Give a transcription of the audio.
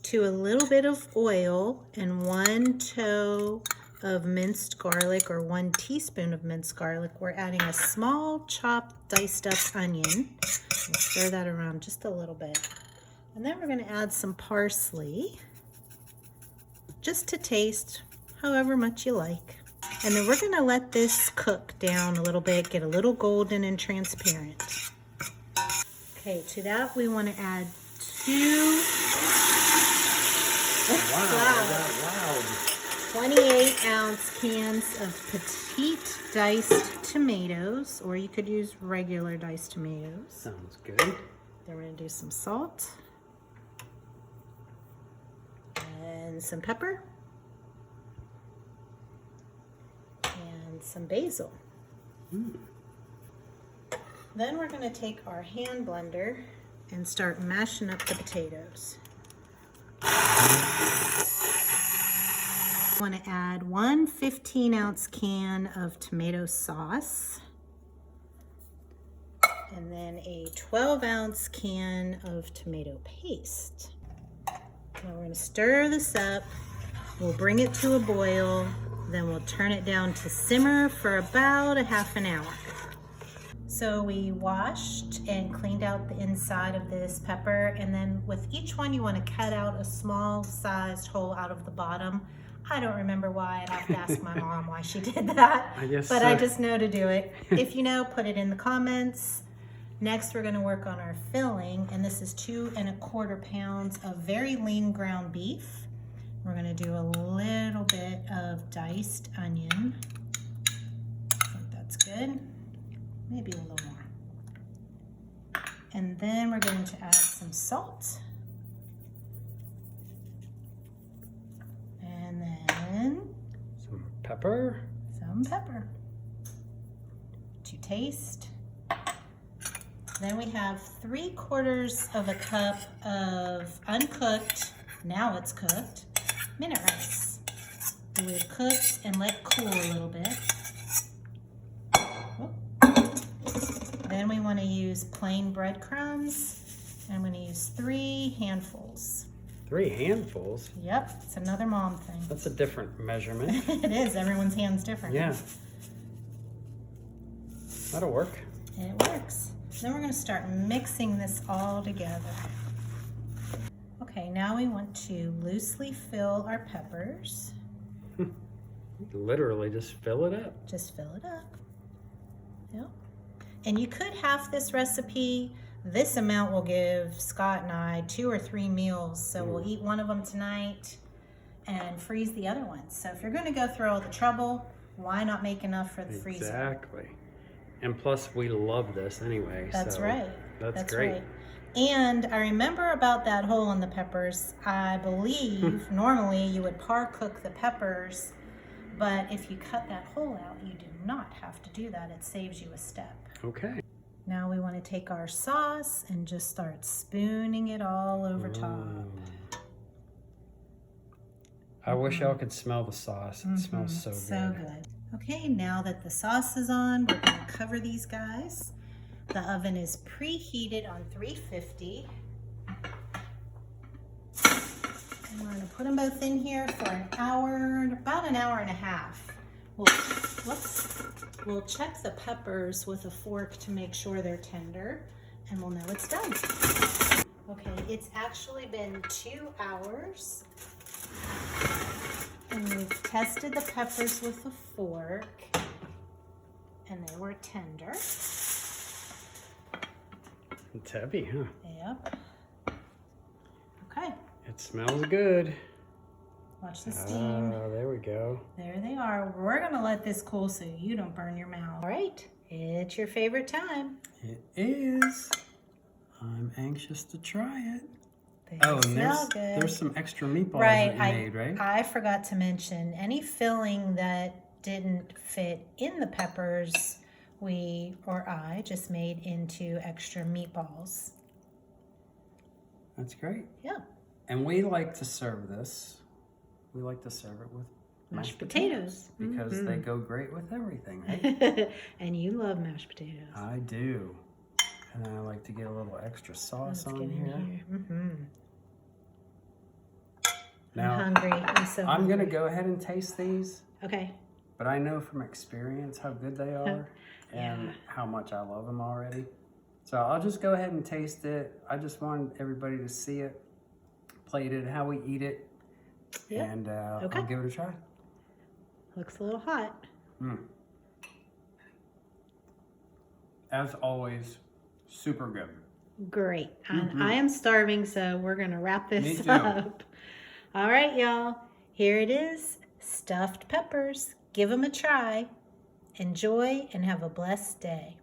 to a little bit of oil and 1 toe of minced garlic, or 1 teaspoon of minced garlic, we're adding a small chopped diced up onion. We'll stir that around just a little bit. And then we're going to add some parsley, just to taste, however much you like. And then we're going to let this cook down a little bit, get a little golden and transparent. Okay, to that we want to add 2 Wow. 28-ounce cans of petite diced tomatoes, or you could use regular diced tomatoes. Sounds good. Then we're going to do some salt and some pepper and some basil. Then we're going to take our hand blender and start mashing up the potatoes. I want to add 1 15-ounce can of tomato sauce, and then a 12-ounce can of tomato paste. Now we're going to stir this up. We'll bring it to a boil, then we'll turn it down to simmer for about a half an hour. So we washed and cleaned out the inside of this pepper, and then with each one you want to cut out a small sized hole out of the bottom. I don't remember why. I'd have to ask my mom why she did that. I just know to do it. If you know, put it in the comments. Next, we're going to work on our filling, and this is 2 1/4 pounds of very lean ground beef. We're going to do a little bit of diced onion. I think that's good. Maybe a little more. And then we're going to add some salt. And then Some pepper. some pepper to taste. Then we have 3/4 of a cup of uncooked, now it's cooked, minute rice. We've cooked and let cool a little bit. Then we want to use plain breadcrumbs. I'm going to use 3 handfuls. 3 handfuls? Yep, it's another mom thing. That's a different measurement. It is, everyone's hand's different. Yeah. That'll work. It works. Then we're going to start mixing this all together. Okay, now we want to loosely fill our peppers. Literally just fill it up. Just fill it up. Yep. And you could half this recipe. This amount will give Scott and I 2 or 3 meals. So we'll eat one of them tonight and freeze the other ones. So if you're going to go through all the trouble, why not make enough for the freezer? Exactly. And plus, we love this anyway. That's so right. That's great. Right. And I remember about that hole in the peppers. I believe normally you would par cook the peppers, but if you cut that hole out, you do not have to do that. It saves you a step. Okay. Now we want to take our sauce and just start spooning it all over top. I wish y'all could smell the sauce. It smells so good. So good. Okay, now that the sauce is on, we're going to cover these guys. The oven is preheated on 350. And we're going to put them both in here for an hour, about an hour and a half. We'll check the peppers with a fork to make sure they're tender, and we'll know it's done. Okay, it's actually been 2 hours. And we've tested the peppers with a fork, and they were tender. It's heavy, huh? Yep. Okay, It smells good. watch the steam. There we go. There they are. We're gonna let this cool so you don't burn your mouth. All right, it's your favorite time. It is. I'm anxious to try it. They And smell good. there's some extra meatballs Right, that you made, right? I forgot to mention, any filling that didn't fit in the peppers, I just made into extra meatballs. That's great. Yeah. And we like to serve this. We like to serve it with Mashed potatoes. because they go great with everything, right? And you love mashed potatoes. I do. And then I like to get a little extra sauce Let's on get in here. Now, I'm hungry. I'm so I'm hungry. gonna go ahead and taste these, Okay. but I know from experience how good they are and Yeah. how much I love them already. So I'll just go ahead and taste it. I just wanted everybody to see it, plate it, how we eat it, Yep. and Okay. I'll give it a try. Looks a little hot. As always, super good. Great. And I am starving, so we're going to wrap Me this too. up. All right, y'all. Here it is. Stuffed peppers. Give them a try. Enjoy and have a blessed day.